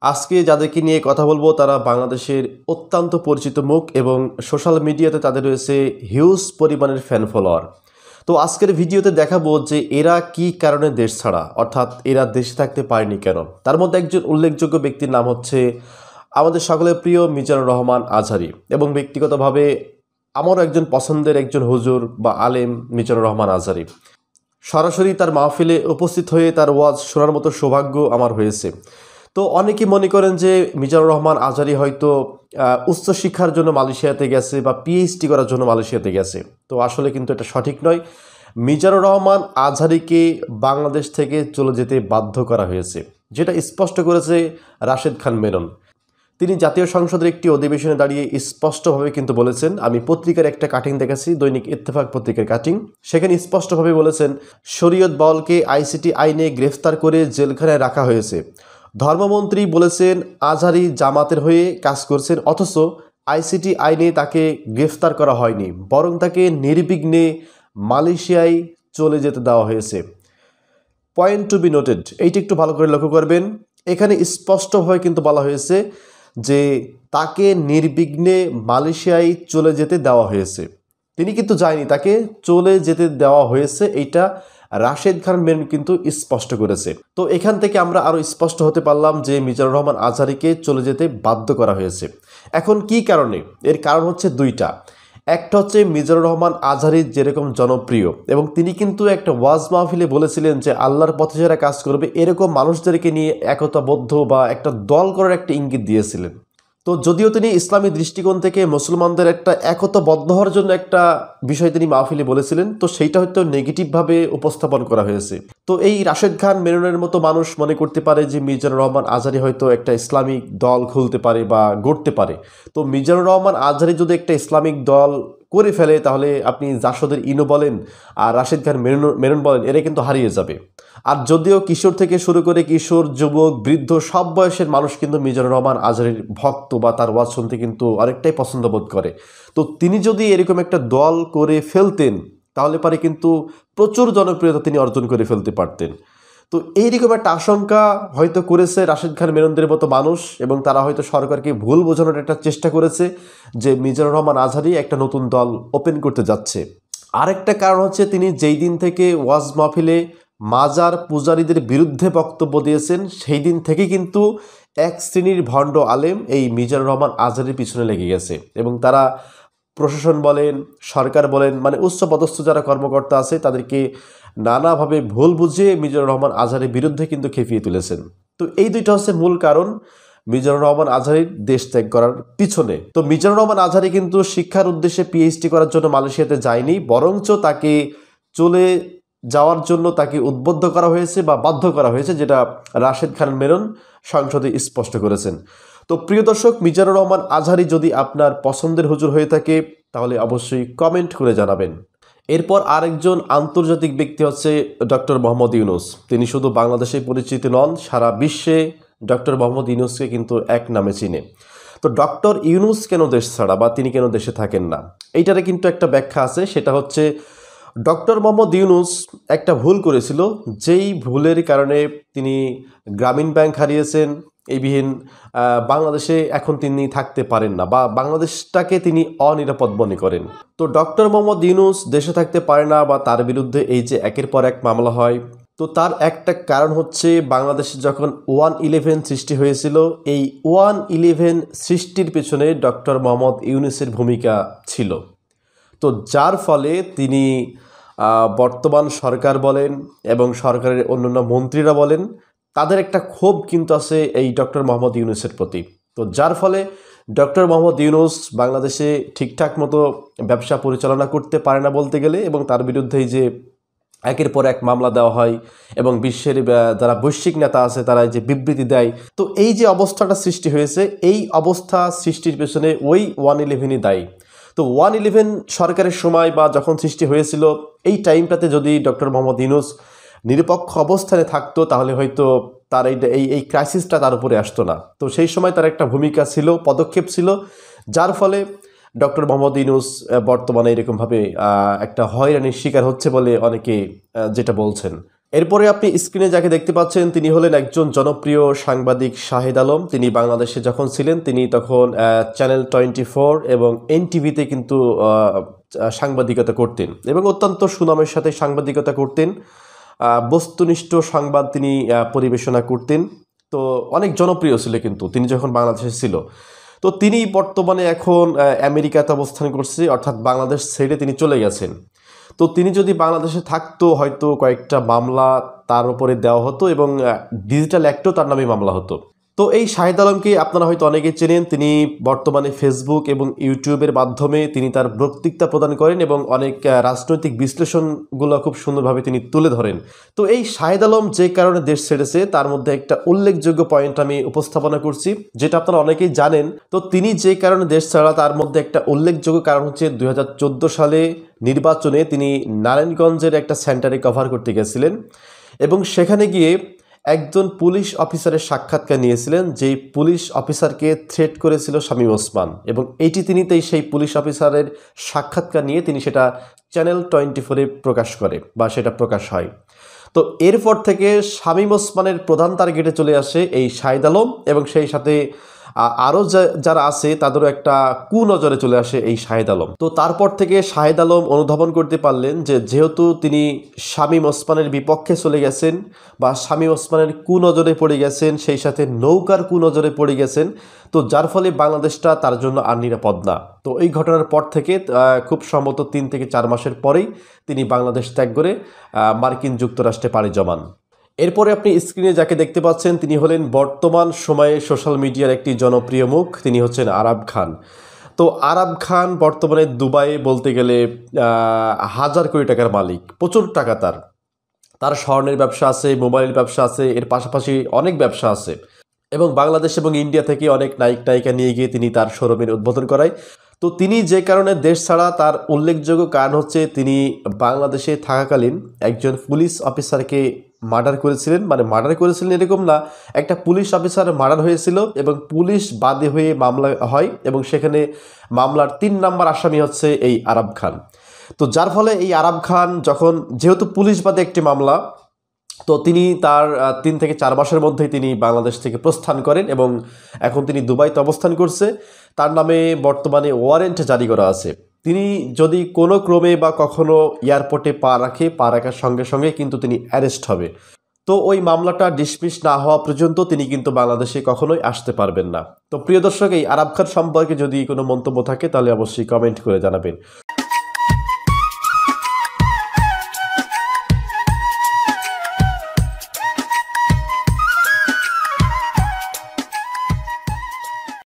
আজকে যাদেরকে নিয়ে কথা বলবো তারা বাংলাদেশের অত্যন্ত পরিচিত মুখ এবং সোশ্যাল মিডিয়াতে তাদের রয়েছে হিউজ পরিমাণের ফ্যান ফলোয়ার। তো আজকের ভিডিওতে দেখাবো যে এরা কি কারণে দেশ ছাড়া, অর্থাৎ এরা দেশে থাকতে পারেনি কেন। তার মধ্যে একজন উল্লেখযোগ্য ব্যক্তির নাম হচ্ছে আমাদের সকলের প্রিয় মিজানুর রহমান আজহারী, এবং ব্যক্তিগতভাবে আমারও একজন পছন্দের একজন হুজুর বা আলেম মিজানুর রহমান আজহারী। সরাসরি তার মাহফিলে উপস্থিত হয়ে তার ওয়াজ শোনার মতো সৌভাগ্য আমার হয়েছে। তো অনেকে মনে করেন যে মিজানুর রহমান আজহারী হয়তো উচ্চশিক্ষার জন্য মালয়েশিয়াতে গেছে বা পিএইচডি করার জন্য মালয়েশিয়াতে গেছে। তো আসলে কিন্তু এটা সঠিক নয়। মিজানুর রহমান আজহারীকে বাংলাদেশ থেকে চলে যেতে বাধ্য করা হয়েছে, যেটা স্পষ্ট করেছে রাশেদ খান মেনন। তিনি জাতীয় সংসদের একটি অধিবেশনে দাঁড়িয়ে স্পষ্টভাবে কিন্তু বলেছেন, আমি পত্রিকার একটা কাটিং দেখেছি, দৈনিক ইত্তেফাক পত্রিকার কাটিং, সেখানে স্পষ্টভাবে বলেছেন শরীয়ত বাউলকে আইসিটি আইনে গ্রেফতার করে জেলখানায় রাখা হয়েছে। ধর্মমন্ত্রী বলেছেন আজহারী জামাতের হয়ে কাজ করছেন, অথচ আইসিটি আইনে তাকে গ্রেফতার করা হয়নি, বরং তাকে নির্বিঘ্নে মালয়েশিয়ায় চলে যেতে দেওয়া হয়েছে। পয়েন্ট টু বি নোটেড, এইটি একটু ভালো করে লক্ষ্য করবেন। এখানে স্পষ্টভাবে কিন্তু বলা হয়েছে যে তাকে নির্বিঘ্নে মালয়েশিয়ায় চলে যেতে দেওয়া হয়েছে। তিনি কিন্তু যায়নি, তাকে চলে যেতে দেওয়া হয়েছে, এইটা রাশেদ খান মেনন কিন্তু স্পষ্ট করেছে। তো এখান থেকে আমরা আরও স্পষ্ট হতে পারলাম যে মিজানুর রহমান আজহারীকে চলে যেতে বাধ্য করা হয়েছে। এখন কি কারণে? এর কারণ হচ্ছে দুইটা। একটা হচ্ছে মিজানুর রহমান আজহারী যেরকম জনপ্রিয়, এবং তিনি কিন্তু একটা ওয়াজ মাহফিলে বলেছিলেন যে আল্লাহর পথে যারা কাজ করবে এরকম মানুষদেরকে নিয়ে একতাবদ্ধ বা একটা দল করার একটা ইঙ্গিত দিয়েছিলেন। তো যদিও তিনি ইসলামী দৃষ্টিকোণ থেকে মুসলমানদের একটা একতাবদ্ধ হওয়ার জন্য একটা বিষয় তিনি মাহফিলে বলেছিলেন, তো সেইটা হয়তো নেগেটিভভাবে উপস্থাপন করা হয়েছে। তো এই রাশেদ খান মেননের মতো মানুষ মনে করতে পারে যে মিজানুর রহমান আজহারী হয়তো একটা ইসলামিক দল খুলতে পারে বা গড়তে পারে। তো মিজানুর রহমান আজহারী যদি একটা ইসলামিক দল করে ফেলে, তাহলে আপনি জাসদের ইনো বলেন আর রাশেদ খান মেনন বলেন, এরা কিন্তু হারিয়ে যাবে। আর যদিও কিশোর থেকে শুরু করে কিশোর, যুবক, বৃদ্ধ সব বয়সের মানুষ কিন্তু মিজানুর রহমান আজহারীর ভক্ত বা তার ওয়াজ শুনতে কিন্তু অনেকটাই পছন্দ বোধ করে। তো তিনি যদি এরকম একটা দল করে ফেলতেন, তাহলে পারে কিন্তু প্রচুর জনপ্রিয়তা তিনি অর্জন করে ফেলতে পারতেন। তো এইরকম একটা আশঙ্কা হয়তো করেছে রাশেদ খান মেননদের মতো মানুষ, এবং তারা হয়তো সরকারকে ভুল বোঝানোর একটা চেষ্টা করেছে যে মিজানুর রহমান আজহারী একটা নতুন দল ওপেন করতে যাচ্ছে। আরেকটা কারণ হচ্ছে তিনি যেই দিন থেকে ওয়াজ মাহফিলে মাজার পূজারীদের বিরুদ্ধে বক্তব্য দিয়েছেন, সেই দিন থেকে কিন্তু এক শ্রেণীর ভণ্ড আলেম এই মিজানুর রহমান আজহারীর পিছনে লেগে গেছে, এবং তারা প্রশাসন বলেন, সরকার বলেন, মানে উচ্চপদস্থ যারা কর্মকর্তা আছে তাদেরকে নানাভাবে ভুল বুঝিয়ে মিজানুর রহমান আজহারীর বিরুদ্ধে কিন্তু খেপিয়ে তুলেছেন। তো এই দুইটা হচ্ছে মূল কারণ মিজানুর রহমান আজহারীর দেশ ত্যাগ করার পিছনে। তো মিজানুর রহমান আজহারী কিন্তু শিক্ষার উদ্দেশ্যে পিএইচডি করার জন্য মালয়েশিয়াতে যায়নি, বরঞ্চ তাকে চলে যাওয়ার জন্য তাকে উদ্বুদ্ধ করা হয়েছে বা বাধ্য করা হয়েছে, যেটা রাশেদ খান মেনন সংসদে স্পষ্ট করেছেন। তো প্রিয় দর্শক, মিজানুর রহমান আজহারী যদি আপনার পছন্দের হুজুর হয়ে থাকে তাহলে অবশ্যই কমেন্ট করে জানাবেন। এরপর আরেকজন আন্তর্জাতিক ব্যক্তি হচ্ছে ডক্টর মোহাম্মদ ইউনুস। তিনি শুধু বাংলাদেশে পরিচিত নন, সারা বিশ্বে ডক্টর মোহাম্মদ ইউনুসকে কিন্তু এক নামে চিনে। তো ডক্টর ইউনুস কেন দেশ ছাড়া বা তিনি কেন দেশে থাকেন না, এইটারে কিন্তু একটা ব্যাখ্যা আছে। সেটা হচ্ছে ডক্টর মোহাম্মদ ইউনুস একটা ভুল করেছিল, যেই ভুলের কারণে তিনি গ্রামীণ ব্যাংক হারিয়েছেন। এই বিহীন বাংলাদেশে এখন তিনি থাকতে পারেন না, বা বাংলাদেশটাকে তিনি অনিরাপদ মনে করেন। তো ডক্টর মোহাম্মদ ইউনুস দেশে থাকতে পারে না বা তার বিরুদ্ধে এই যে একের পর এক মামলা হয়, তো তার একটা কারণ হচ্ছে বাংলাদেশে যখন 1/11 সৃষ্টি হয়েছিল, এই 1/11 সৃষ্টির পেছনে ডক্টর মোহাম্মদ ইউনুসের ভূমিকা ছিল। তো যার ফলে তিনি বর্তমান সরকার বলেন এবং সরকারের অন্যান্য মন্ত্রীরা বলেন, তাদের একটা ক্ষোভ কিন্তু আছে এই ডক্টর মোহাম্মদ ইউনুসের প্রতি। তো যার ফলে ডক্টর মোহাম্মদ ইউনুস বাংলাদেশে ঠিকঠাক মতো ব্যবসা পরিচালনা করতে পারে না বলতে গেলে, এবং তার বিরুদ্ধে যে একের পর এক মামলা দেওয়া হয় এবং বিশ্বের যারা বৈশ্বিক নেতা আছে তারা যে বিবৃতি দেয়, তো এই যে অবস্থাটা সৃষ্টি হয়েছে, এই অবস্থা সৃষ্টির পেছনে ওই 1/11ই দায়ী। তো 1/11 সরকারের সময় বা যখন সৃষ্টি হয়েছিল, এই টাইমটাতে যদি ডক্টর মোহাম্মদ ইউনুস নিরপেক্ষ অবস্থানে থাকতো, তাহলে হয়তো তার এই ক্রাইসিসটা তার উপরে আসতো না। তো সেই সময় তার একটা ভূমিকা ছিল, পদক্ষেপ ছিল, যার ফলে ডক্টর মোহাম্মদ ইউনুস বর্তমানে এরকমভাবে একটা হয়রানির শিকার হচ্ছে বলে অনেকে যেটা বলছেন। এরপরে আপনি স্ক্রিনে যাকে দেখতে পাচ্ছেন তিনি হলেন একজন জনপ্রিয় সাংবাদিক শাহিদ আলম। তিনি বাংলাদেশে যখন ছিলেন তিনি তখন চ্যানেল 24 এবং এনটিভিতে কিন্তু সাংবাদিকতা করতেন এবং অত্যন্ত সুনামের সাথে সাংবাদিকতা করতেন। বস্তুনিষ্ঠ সংবাদ তিনি পরিবেশনা করতেন। তো অনেক জনপ্রিয় ছিল কিন্তু তিনি যখন বাংলাদেশে ছিল। তো তিনি বর্তমানে এখন আমেরিকাতে অবস্থান করছে, অর্থাৎ বাংলাদেশ ছেড়ে তিনি চলে গেছেন। তো তিনি যদি বাংলাদেশে থাকতো হয়তো কয়েকটা মামলা তার উপরে দেওয়া হতো এবং ডিজিটাল অ্যাক্টও তার নামে মামলা হতো। তো এই শাহিদ আলমকে আপনারা হয়তো অনেকেই চেনেন। তিনি বর্তমানে ফেসবুক এবং ইউটিউবের মাধ্যমে তিনি তার বক্তৃতা প্রদান করেন এবং অনেক রাজনৈতিক বিশ্লেষণগুলো খুব সুন্দরভাবে তিনি তুলে ধরেন। তো এই শাহিদ আলম যে কারণে দেশ ছেড়েছে তার মধ্যে একটা উল্লেখযোগ্য পয়েন্ট আমি উপস্থাপনা করছি, যেটা আপনারা অনেকেই জানেন। তো তিনি যে কারণে দেশ ছাড়া তার মধ্যে একটা উল্লেখযোগ্য কারণ হচ্ছে 2014 সালে নির্বাচনে তিনি নারায়ণগঞ্জের একটা সেন্টারে কভার করতে গেছিলেন এবং সেখানে গিয়ে একজন পুলিশ অফিসারের সাক্ষাৎকার নিয়েছিলেন, যেই পুলিশ অফিসারকে থ্রেট করেছিল শামীম ওসমান, এবং তিনি সেই পুলিশ অফিসারের সাক্ষাৎকার নিয়ে তিনি সেটা চ্যানেল 24-এ প্রকাশ করে বা সেটা প্রকাশ হয়। তো এরপর থেকে শামীম ওসমানের প্রধান টার্গেটে চলে আসে এই শাহিদ আলম এবং সেই সাথে আরও যারা আছে তাদেরও একটা কুনজরে চলে আসে এই শাহিদ আলম। তো তারপর থেকে শাহিদ আলম অনুধাবন করতে পারলেন যে যেহেতু তিনি শামীম ওসমানের বিপক্ষে চলে গেছেন বা শামীম ওসমানের কুনজরে পড়ে গেছেন, সেই সাথে নৌকার কুনজরে পড়ে গেছেন, তো যার ফলে বাংলাদেশটা তার জন্য আর নিরাপদ না। তো এই ঘটনার পর থেকে খুব সম্ভবত 3 থেকে 4 মাসের পরেই তিনি বাংলাদেশ ত্যাগ করে মার্কিন যুক্তরাষ্ট্রে পাড়ি জমান। এরপরে আপনি স্ক্রিনে যাকে দেখতে পাচ্ছেন তিনি হলেন বর্তমান সময়ে সোশ্যাল মিডিয়ার একটি জনপ্রিয় মুখ, তিনি হচ্ছেন আরাব খান। তো আরাব খান বর্তমানে দুবাইয়ে বলতে গেলে হাজার কোটি টাকার মালিক, প্রচুর টাকা তার স্বর্ণের ব্যবসা আছে, মোবাইল ব্যবসা আছে, এর পাশাপাশি অনেক ব্যবসা আছে এবং বাংলাদেশ এবং ইন্ডিয়া থেকে অনেক নায়িক নায়িকা নিয়ে গিয়ে তিনি তার শোরুমের উদ্বোধন করায়। তো তিনি যে কারণে দেশ ছাড়া তার উল্লেখযোগ্য কারণ হচ্ছে তিনি বাংলাদেশে থাকাকালীন একজন পুলিশ অফিসারকে মার্ডার করেছিলেন। মানে মার্ডার করেছিলেন এরকম না, একটা পুলিশ অফিসার মার্ডার হয়েছিল এবং পুলিশ বাদী হয়ে মামলা হয় এবং সেখানে মামলার 3 নম্বর আসামি হচ্ছে এই আরাব খান। তো যার ফলে এই আরাব খান যখন যেহেতু পুলিশ বাদে একটি মামলা, তো তিনি তার 3 থেকে 4 মাসের মধ্যেই তিনি বাংলাদেশ থেকে প্রস্থান করেন এবং এখন তিনি দুবাইতে অবস্থান করছে। তার নামে বর্তমানে ওয়ারেন্ট জারি করা আছে। তিনি যদি কোনো ক্রমে বা কখনো এয়ারপোর্টে পা রাখার সঙ্গে সঙ্গে কিন্তু তিনি অ্যারেস্ট হবে। তো ওই মামলাটা ডিসমিস না হওয়া পর্যন্ত তিনি কিন্তু বাংলাদেশে কখনোই আসতে পারবেন না। তো প্রিয় দর্শক, এই আরাব খান সম্পর্কে যদি কোনো মন্তব্য থাকে তাহলে অবশ্যই কমেন্ট করে জানাবেন।